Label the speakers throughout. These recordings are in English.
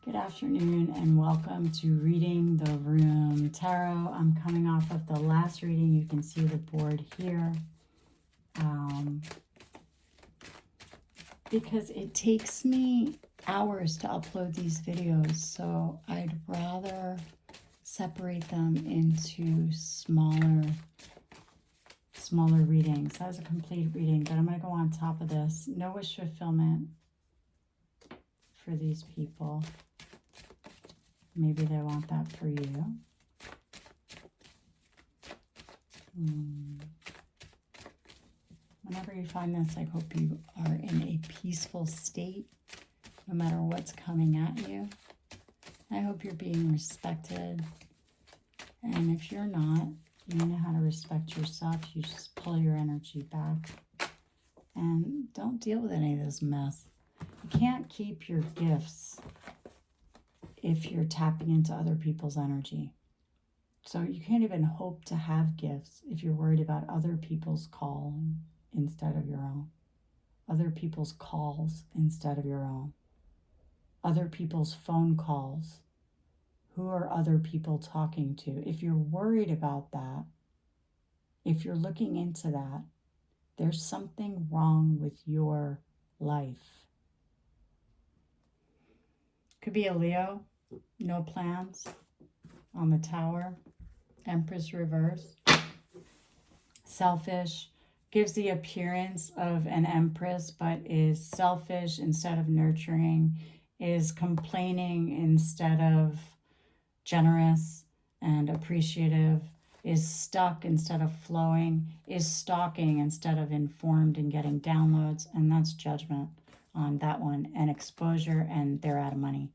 Speaker 1: Good afternoon and welcome to Reading the Room Tarot. I'm coming off of the last reading. You can see the board here. Because it takes me hours to upload these videos, so I'd rather separate them into smaller readings. That was a complete reading, but I'm going to go on top of this. No wish fulfillment for these people. Maybe they want that for you. Whenever you find this, I hope you are in a peaceful state, no matter what's coming at you. I hope you're being respected. And if you're not, you know how to respect yourself. You just pull your energy back. And don't deal with any of this mess. You can't keep your gifts if you're tapping into other people's energy. So you can't even hope to have gifts if you're worried about other people's call instead of your own. Other people's calls instead of your own. Other people's phone calls. Who are other people talking to? If you're worried about that, if you're looking into that, there's something wrong with your life. Could be a Leo, no plans, on the Tower, Empress Reversed. Selfish, gives the appearance of an Empress, but is selfish instead of nurturing, is complaining instead of generous and appreciative, is stuck instead of flowing, is stalking instead of informed and getting downloads, and that's judgment on that one, and exposure, and they're out of money.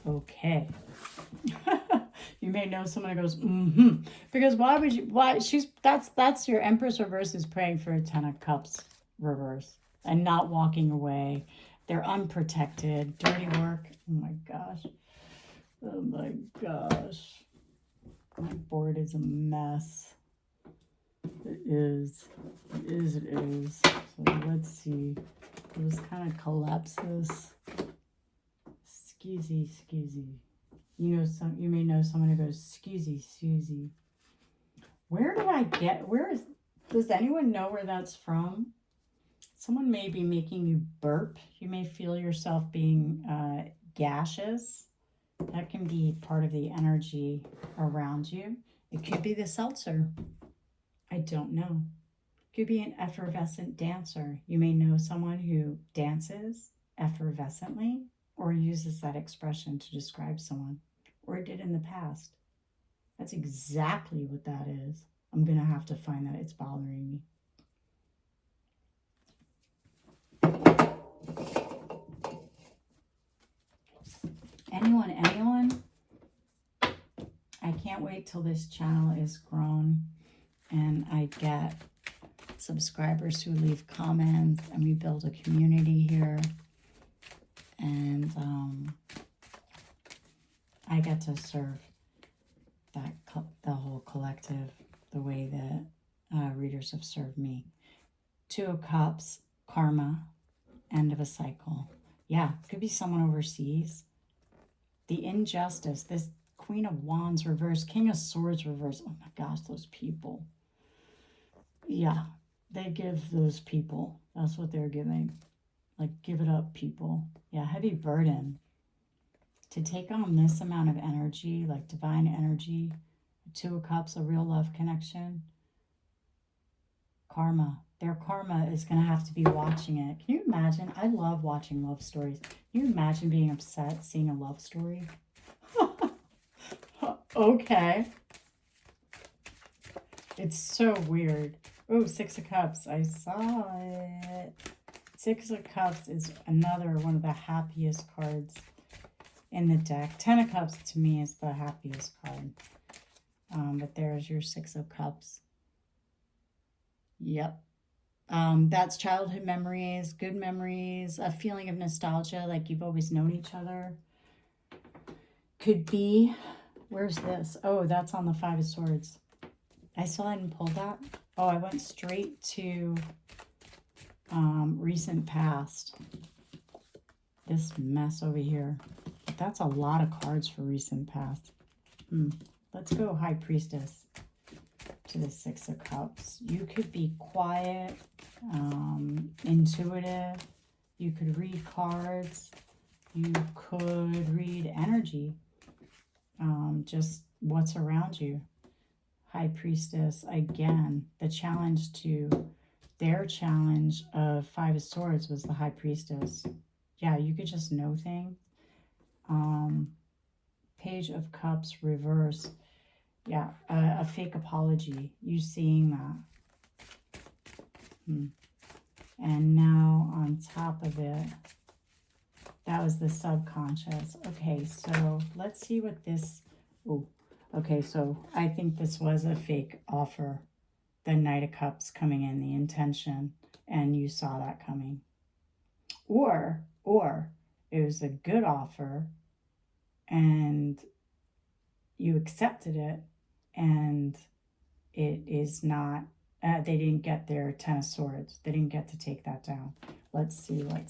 Speaker 1: Okay. You may know someone who goes, because that's your Empress Reverse is praying for a 10 of Cups reverse and not walking away. They're unprotected, dirty work. Oh my gosh. Oh my gosh. My board is a mess. It is. It is. So let's see. I'll just kind of collapse this. Skezy. You may know someone who goes skezy. Does anyone know where that's from? Someone may be making you burp. You may feel yourself being gaseous. That can be part of the energy around you. It could be the seltzer. I don't know. It could be an effervescent dancer. You may know someone who dances effervescently or uses that expression to describe someone, or did in the past. That's exactly what that is. I'm going to have to find that. It's bothering me. Anyone? I can't wait till this channel is grown and I get subscribers who leave comments and we build a community here. And I get to serve the whole collective the way that readers have served me. 2 of Cups, karma, end of a cycle. Yeah, could be someone overseas. The injustice, this Queen of Wands reversed, King of Swords reversed. Oh my gosh, those people. Yeah, they give those people. That's what they're giving. Like, give it up, people. Yeah, heavy burden. To take on this amount of energy, like divine energy, 2 of Cups, a real love connection. Karma. Their karma is going to have to be watching it. Can you imagine? I love watching love stories. Can you imagine being upset seeing a love story? Okay. It's so weird. Oh, 6 of Cups. I saw it. 6 of Cups is another one of the happiest cards in the deck. 10 of Cups to me is the happiest card. But there's your 6 of Cups. Yep. That's childhood memories, good memories, a feeling of nostalgia, like you've always known each other. Could be, where's this? Oh, that's on the 5 of Swords. I still hadn't pulled that. Oh, I went straight to recent past. this mess over here. That's a lot of cards for recent past. Let's go High Priestess to the Six of Cups. You could be quiet, intuitive. You could read cards. You could read energy. Just what's around you. High Priestess, again, the challenge to their challenge of Five of Swords was the High Priestess. Yeah, you could just know things. Page of Cups reverse. Yeah, a fake apology. You seeing that. And now on top of it, that was the subconscious. Okay, so let's see what this... Oh, okay, so I think this was a fake offer. The Knight of Cups coming in, the intention, and you saw that coming. Or it was a good offer and you accepted it, and it is not, they didn't get their Ten of Swords. They didn't get to take that down. Let's see. I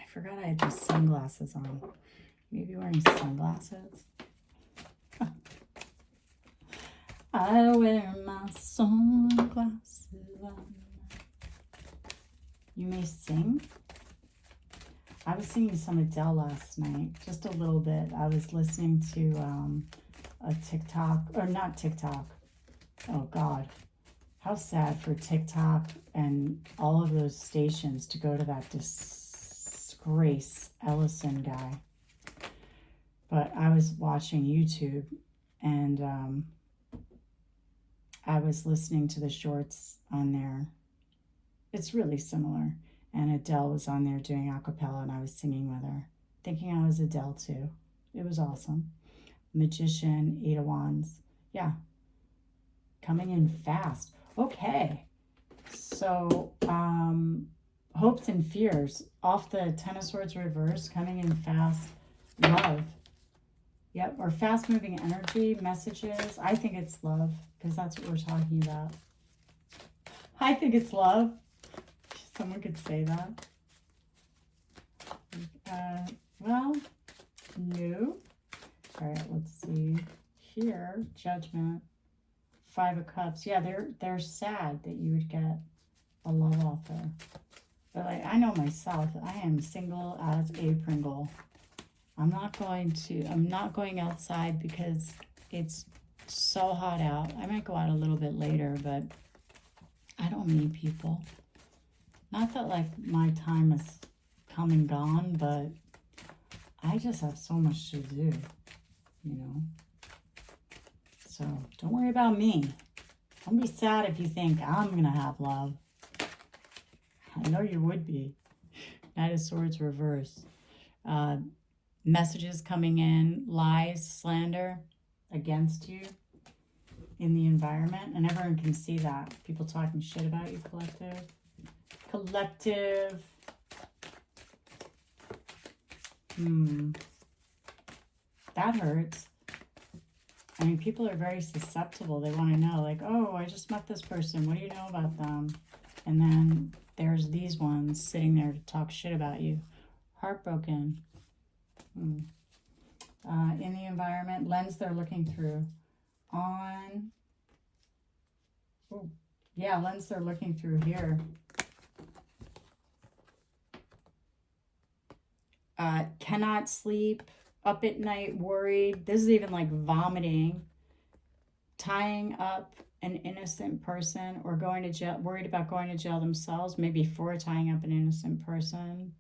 Speaker 1: forgot I had these sunglasses on. Maybe wearing sunglasses? I wear my sunglasses on. You may sing. I was singing some Adele last night, just a little bit. I was listening to a TikTok, or not TikTok. Oh God, how sad for TikTok and all of those stations to go to that disgrace Ellison guy. But I was watching YouTube, and I was listening to the shorts on there. It's really similar. And Adele was on there doing a cappella, and I was singing with her, thinking I was Adele too. It was awesome. Magician, Eight of Wands. Yeah. Coming in fast. Okay. So, hopes and fears. Off the Ten of Swords reverse, coming in fast. Love. Yep, or fast-moving energy, messages. I think it's love, because that's what we're talking about. I think it's love. Someone could say that. Well, no. All right, let's see. Here, Judgment. Five of Cups. Yeah, they're sad that you would get a love offer. But like, I know myself. I am single as a Pringle. I'm not going outside because it's so hot out. I might go out a little bit later, but I don't need people. Not that like my time is come and gone, but I just have so much to do, you know. So don't worry about me. Don't be sad if you think I'm going to have love. I know you would be. Knight of Swords reverse. Messages coming in, lies, slander against you in the environment. And everyone can see that. People talking shit about you, collective. Collective. That hurts. I mean, people are very susceptible. They want to know, like, oh, I just met this person. What do you know about them? And then there's these ones sitting there to talk shit about you. Heartbroken. In the environment, lens they're looking through. On. Oh, yeah, lens they're looking through here. Cannot sleep, up at night, worried. This is even like vomiting, tying up an innocent person, or going to jail, worried about going to jail themselves, maybe for tying up an innocent person.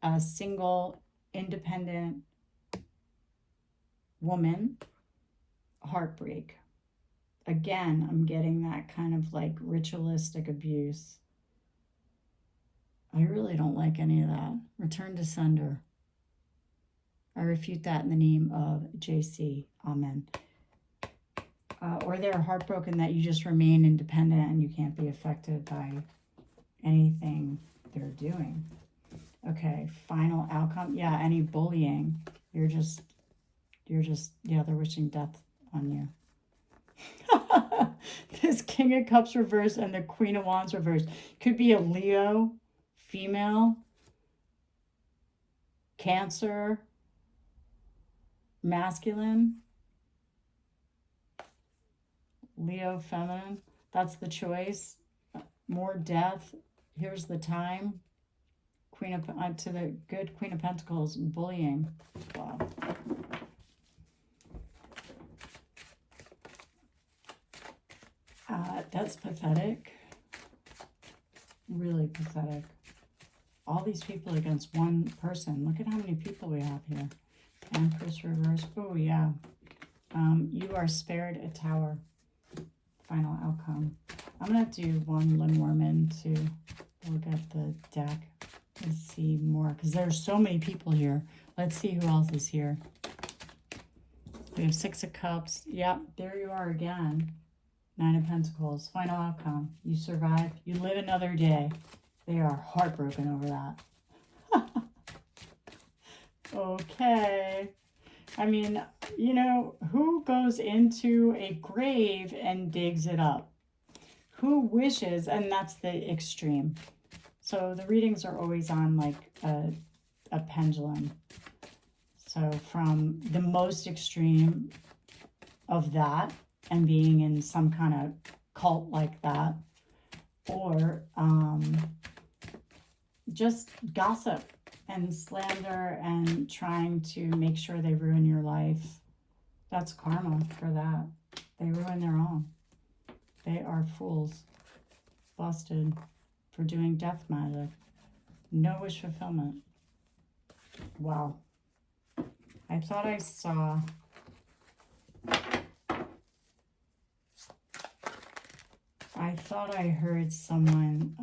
Speaker 1: A single, independent woman, heartbreak. Again, I'm getting that kind of like ritualistic abuse. I really don't like any of that. Return to sender. I refute that in the name of JC. Amen. Or they're heartbroken that you just remain independent and you can't be affected by anything they're doing. Okay, final outcome. Yeah, any bullying. You're just, yeah, they're wishing death on you. This King of Cups reversed and the Queen of Wands reversed. Could be a Leo, female, Cancer, masculine, Leo, feminine. That's the choice. More death. Here's the time. Queen of to the good Queen of Pentacles, bullying. Wow. That's pathetic. Really pathetic. All these people against one person. Look at how many people we have here. Empress Reversed. Oh, yeah. You are spared a tower. Final outcome. I'm going to do one Lenormand to look at the deck and see more. Because there's so many people here. Let's see who else is here. We have 6 of Cups. Yep, there you are again. 9 of Pentacles. Final outcome. You survived. You live another day. They are heartbroken over that. Okay. I mean, you know, who goes into a grave and digs it up? Who wishes, and that's the extreme. So the readings are always on like a pendulum. So from the most extreme of that and being in some kind of cult like that, or just gossip and slander and trying to make sure they ruin your life. That's karma for that. They ruin their own. They are fools. Busted for doing death magic. No wish fulfillment. Wow. I thought I saw... I thought I heard someone...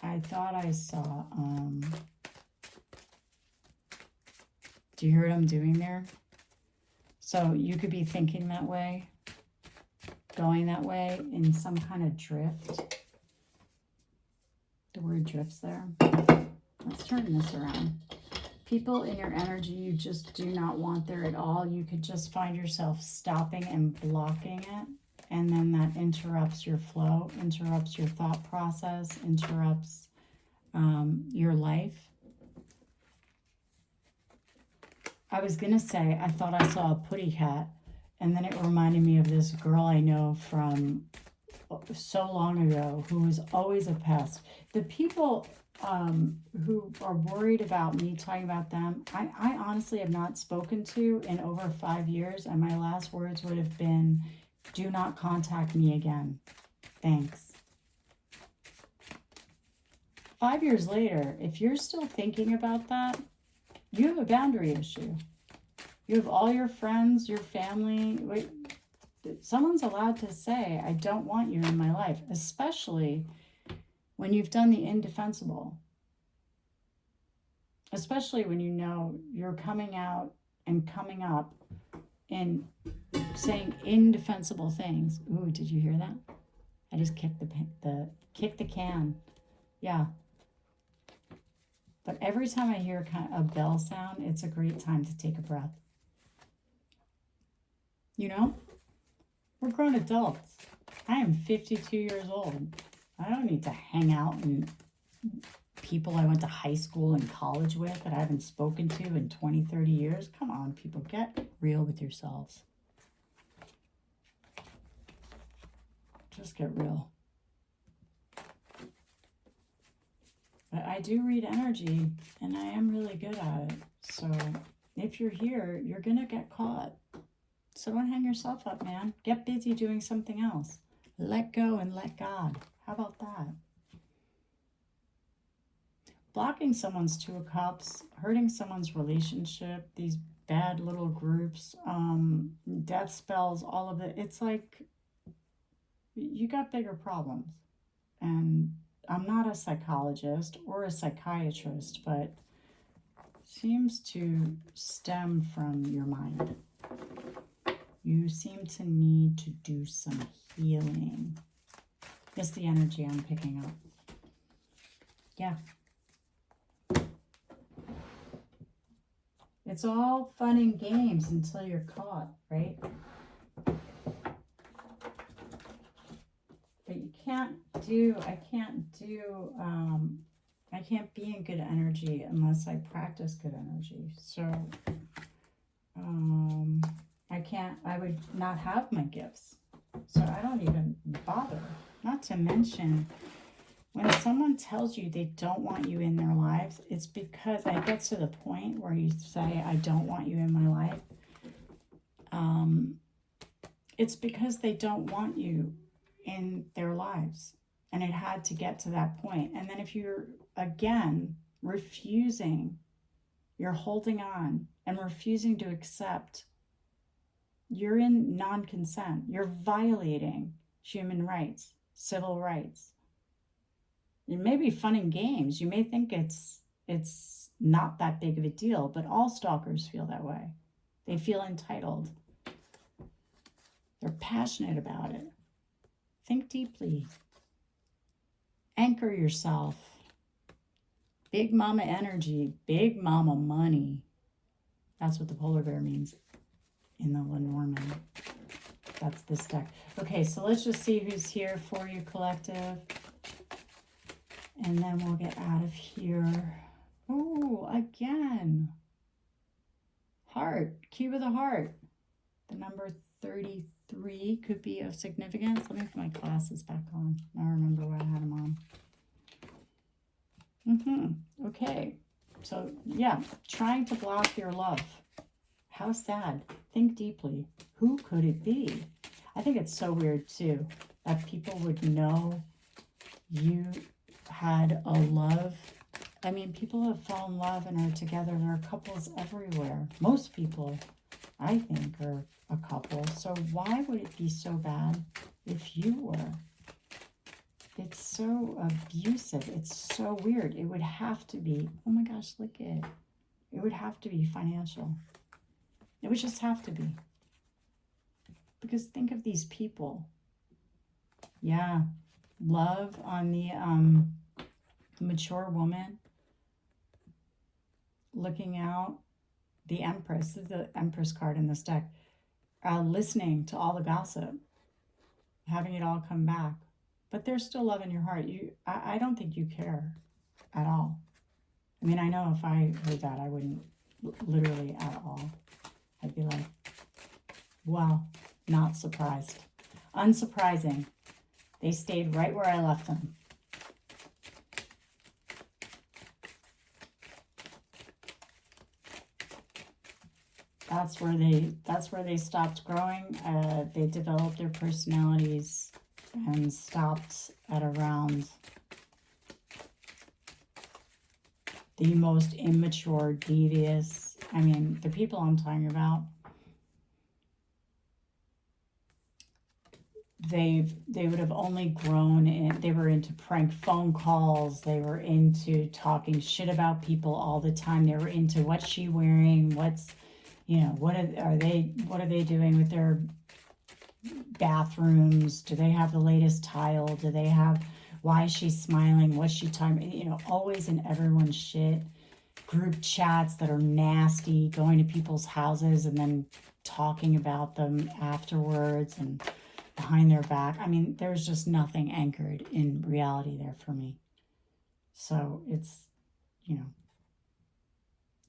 Speaker 1: I thought I saw... do you hear what I'm doing there? So you could be thinking that way, going that way in some kind of drift. The word drifts there. Let's turn this around. People in your energy you just do not want there at all. You could just find yourself stopping and blocking it. And then that interrupts your flow, interrupts your thought process, interrupts your life. I was going to say, I thought I saw a putty cat, and then it reminded me of this girl I know from so long ago who was always a pest. The people who are worried about me talking about them, I honestly have not spoken to in over 5 years, and my last words would have been, do not contact me again. Thanks. 5 years later, if you're still thinking about that, you have a boundary issue. You have all your friends, your family. Wait, someone's allowed to say, I don't want you in my life, especially when you've done the indefensible. Especially when you know you're coming out and coming up and saying indefensible things. Ooh, did you hear that? I just kicked the can. Yeah. But every time I hear a bell sound, it's a great time to take a breath. You know, we're grown adults. I am 52 years old. I don't need to hang out and people I went to high school and college with that I haven't spoken to in 20, 30 years. Come on, people, get real with yourselves. Just get real. But I do read energy, and I am really good at it. So if you're here, you're going to get caught. So don't hang yourself up, man. Get busy doing something else. Let go and let God. How about that? Blocking someone's 2 of Cups, hurting someone's relationship, these bad little groups, death spells, all of it. It's like you got bigger problems. And I'm not a psychologist or a psychiatrist, but seems to stem from your mind. You seem to need to do some healing. It's the energy I'm picking up. Yeah. It's all fun and games until you're caught, right? But I can't be in good energy unless I practice good energy. So, I would not have my gifts. So I don't even bother. Not to mention, when someone tells you they don't want you in their lives, it's because it gets to the point where you say, I don't want you in my life. It's because they don't want you in their lives. And it had to get to that point. And then if you're, again, refusing, you're holding on and refusing to accept, you're in non-consent. You're violating human rights, civil rights. It may be fun and games. You may think it's not that big of a deal, but all stalkers feel that way. They feel entitled. They're passionate about it. Think deeply. Anchor yourself. Big mama energy, big mama money. That's what the polar bear means in the Lenormand. That's this deck. Okay, so let's just see who's here for you, collective. And then we'll get out of here. Oh, again. Heart. Cube of the heart. The number 33 could be of significance. Let me put my glasses back on. I remember why I had them on. Okay. So, yeah. Trying to block your love. How sad. Think deeply. Who could it be? I think it's so weird, too, that people would know you had a love. I mean, people have fallen in love and are together. There are couples everywhere. Most people, I think, are a couple. So why would it be so bad if you were? It's so abusive. It's so weird. It would have to be, oh my gosh, look at it. It would have to be financial. It would just have to be. Because think of these people. Yeah. Love on the mature woman. Looking out. The Empress. This is the Empress card in this deck. Listening to all the gossip. Having it all come back. But there's still love in your heart. I don't think you care at all. I mean, I know if I heard that, I wouldn't literally at all. I'd be like, well, not surprised. Unsurprising. They stayed right where I left them. That's where they stopped growing. They developed their personalities and stopped at around the most immature, devious. I mean, the people I'm talking about, they would have only grown in, they were into prank phone calls, they were into talking shit about people all the time, they were into what's she wearing, what's, you know, what are they doing with their bathrooms, do they have the latest tile, do they have, why is she smiling, what's she talking, you know, always in everyone's shit. Group chats that are nasty, going to people's houses and then talking about them afterwards and behind their back. I mean, there's just nothing anchored in reality there for me. So it's, you know,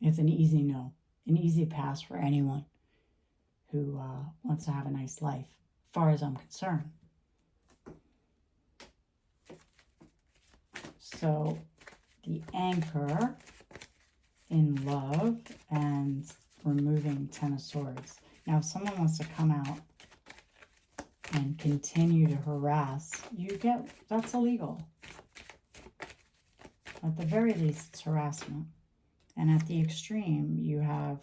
Speaker 1: it's an easy no, an easy pass for anyone who wants to have a nice life, as far as I'm concerned. So the anchor in love and removing Ten of Swords. Now, if someone wants to come out and continue to harass, that's illegal. At the very least, it's harassment. And at the extreme, you have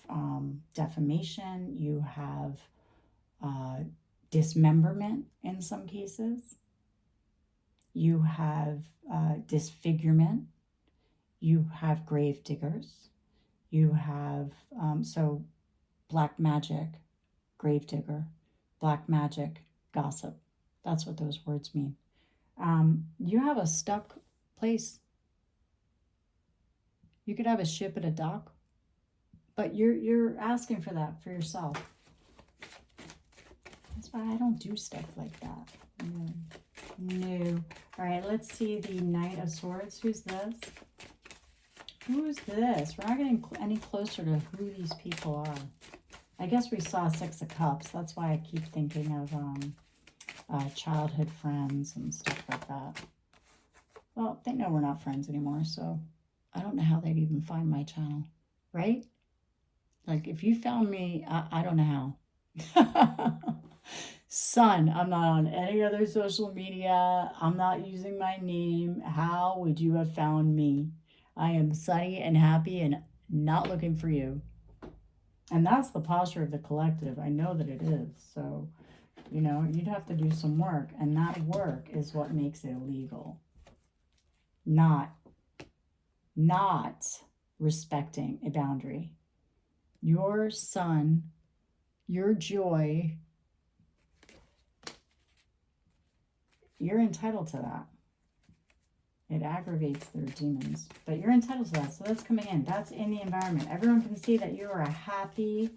Speaker 1: defamation, you have dismemberment in some cases, you have disfigurement, you have grave diggers, you have, so black magic, grave digger, black magic, gossip. That's what those words mean. You have a stuck place. You could have a ship at a dock, but you're asking for that for yourself. That's why I don't do stuff like that. No. No. All right, let's see the Knight of Swords. Who's this? Who's this? We're not getting any closer to who these people are. I guess we saw Six of Cups. That's why I keep thinking of childhood friends and stuff like that. Well, they know we're not friends anymore, so I don't know how they'd even find my channel, right? Like, if you found me, I don't know how. Son, I'm not on any other social media. I'm not using my name. How would you have found me? I am sunny and happy and not looking for you. And that's the posture of the collective. I know that it is. So, you know, you'd have to do some work. And that work is what makes it illegal. Not respecting a boundary. Your sun, your joy, you're entitled to that. It aggravates their demons, but you're entitled to that. So that's coming in. That's in the environment. Everyone can see that you are a happy,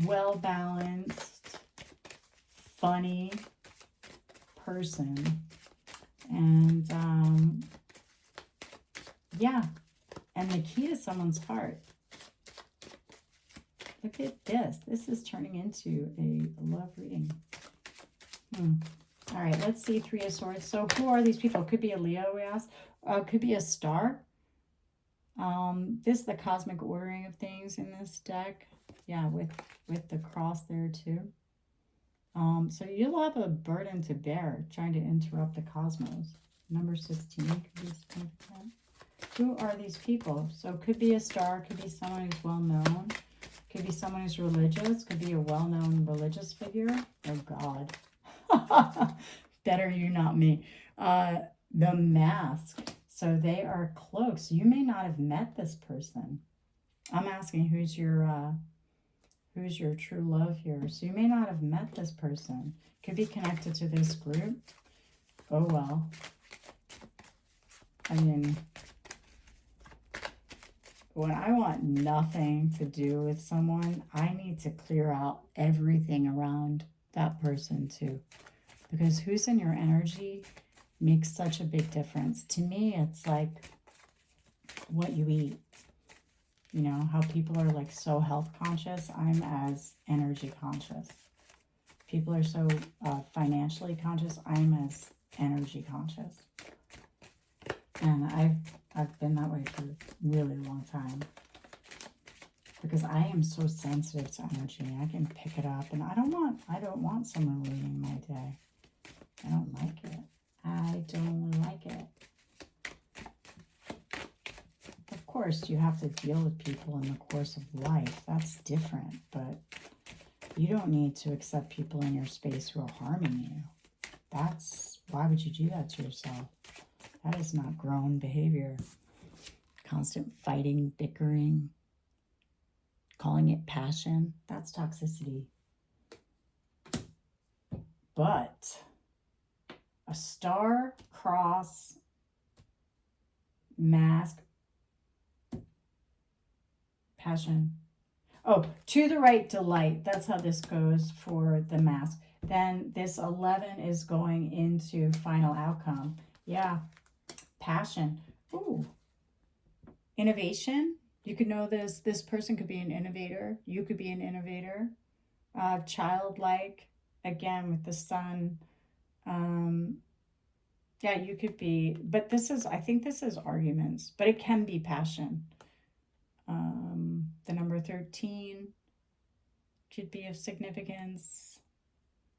Speaker 1: well-balanced, funny person. And, yeah. And the key to someone's heart. Look at this. This is turning into a love reading. All right, let's see. Three of Swords. So who are these people? Could be a Leo, we asked. Could be a star. This is the cosmic ordering of things in this deck. Yeah, with the cross there too. So you'll have a burden to bear trying to interrupt the cosmos. Number 16 could be significant. Who are these people? So could be a star, could be someone who's well known, could be someone who's religious, could be a well-known religious figure. Oh God. Better you, not me. The Mask. So they are cloaks. You may not have met this person. I'm asking who's your true love here. So you may not have met this person. Could be connected to this group. Oh well. I mean, when I want nothing to do with someone, I need to clear out everything around that person too. Because who's in your energy makes such a big difference. To me, it's like what you eat. You know, how people are like so health conscious. I'm as energy conscious. People are so financially conscious. I'm as energy conscious. And I've been that way for a really long time. Because I am so sensitive to energy. I can pick it up, and I don't want someone ruining my day. I don't like it. I don't like it. Of course, you have to deal with people in the course of life. That's different, but you don't need to accept people in your space who are harming you. Why would you do that to yourself? That is not grown behavior. Constant fighting, bickering, calling it passion, that's toxicity. But a star, cross, mask, passion. Oh, to the right, delight. That's how this goes for the mask. Then this 11 is going into final outcome. Yeah, passion. Ooh, innovation. You could know this. This person could be an innovator. You could be an innovator. Childlike. Again, with the sun. Yeah, you could be. But this is, I think this is arguments. But it can be passion. The number 13 could be of significance.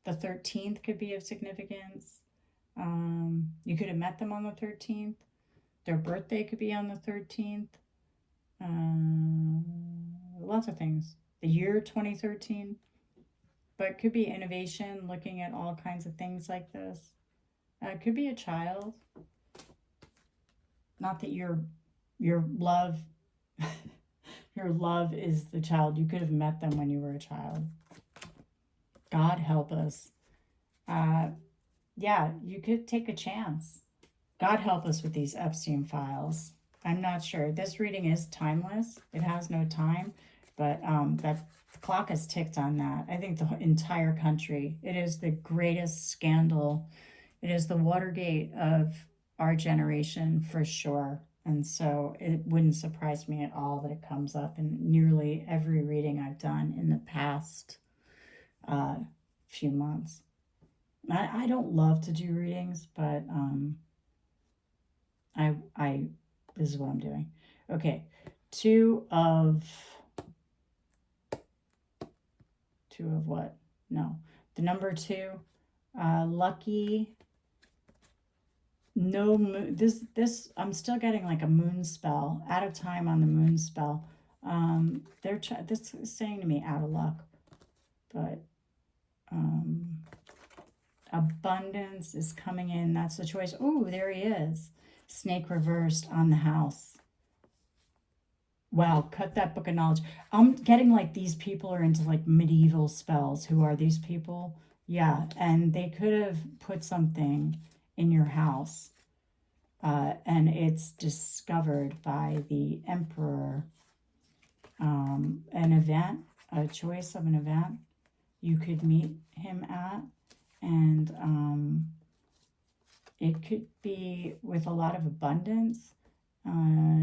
Speaker 1: The 13th could be of significance. You could have met them on the 13th. Their birthday could be on the 13th. Lots of things. The year 2013. But it could be innovation, looking at all kinds of things like this. It could be a child. Not that your love your love is the child. You could have met them when you were a child. God help us. Yeah, you could take a chance. God help us with these Epstein files. I'm not sure. This reading is timeless. It has no time, but The clock has ticked on that. I think the entire country. It is the greatest scandal. It is the Watergate of our generation for sure. And so it wouldn't surprise me at all that it comes up in nearly every reading I've done in the past few months. I don't love to do readings, but I this is what I'm doing. Okay, two of what? No, the number 2, lucky. No moon. This I'm still getting like a moon spell. Out of time on the moon spell. This is saying to me out of luck, but abundance is coming in. That's the choice. Oh, there he is. Snake reversed on the house. Wow, cut that book of knowledge. I'm getting like these people are into like medieval spells. Who are these people? Yeah, and they could have put something in your house. And it's discovered by the emperor. An event, a choice of an event you could meet him at. And it could be with a lot of abundance.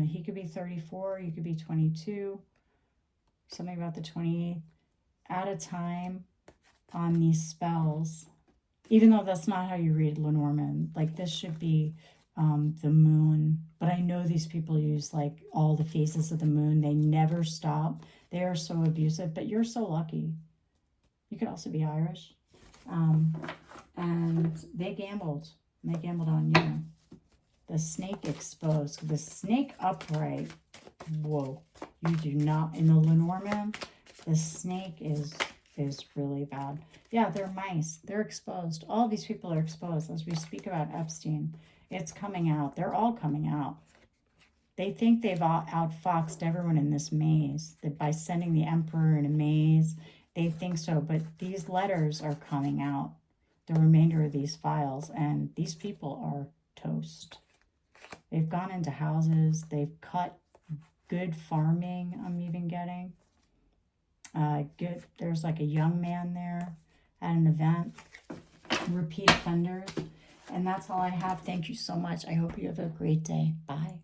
Speaker 1: He could be 34, you could be 22, something about the 28th, at a time on these spells, even though that's not how you read Lenormand. Like this should be the moon, but I know these people use like all the phases of the moon. They never stop. They are so abusive, but you're so lucky. You could also be Irish. And they gambled. They gambled on you. The snake exposed. The snake upright. Whoa. You do not. In the Lenormand, the snake is really bad. Yeah, they're mice. They're exposed. All these people are exposed. As we speak about Epstein, it's coming out. They're all coming out. They think they've outfoxed everyone in this maze. That by sending the emperor in a maze, they think so. But these letters are coming out. The remainder of these files. And these people are toast. They've gone into houses. They've cut good farming, I'm even getting. Good. There's like a young man there at an event. Repeat offenders. And that's all I have. Thank you so much. I hope you have a great day. Bye.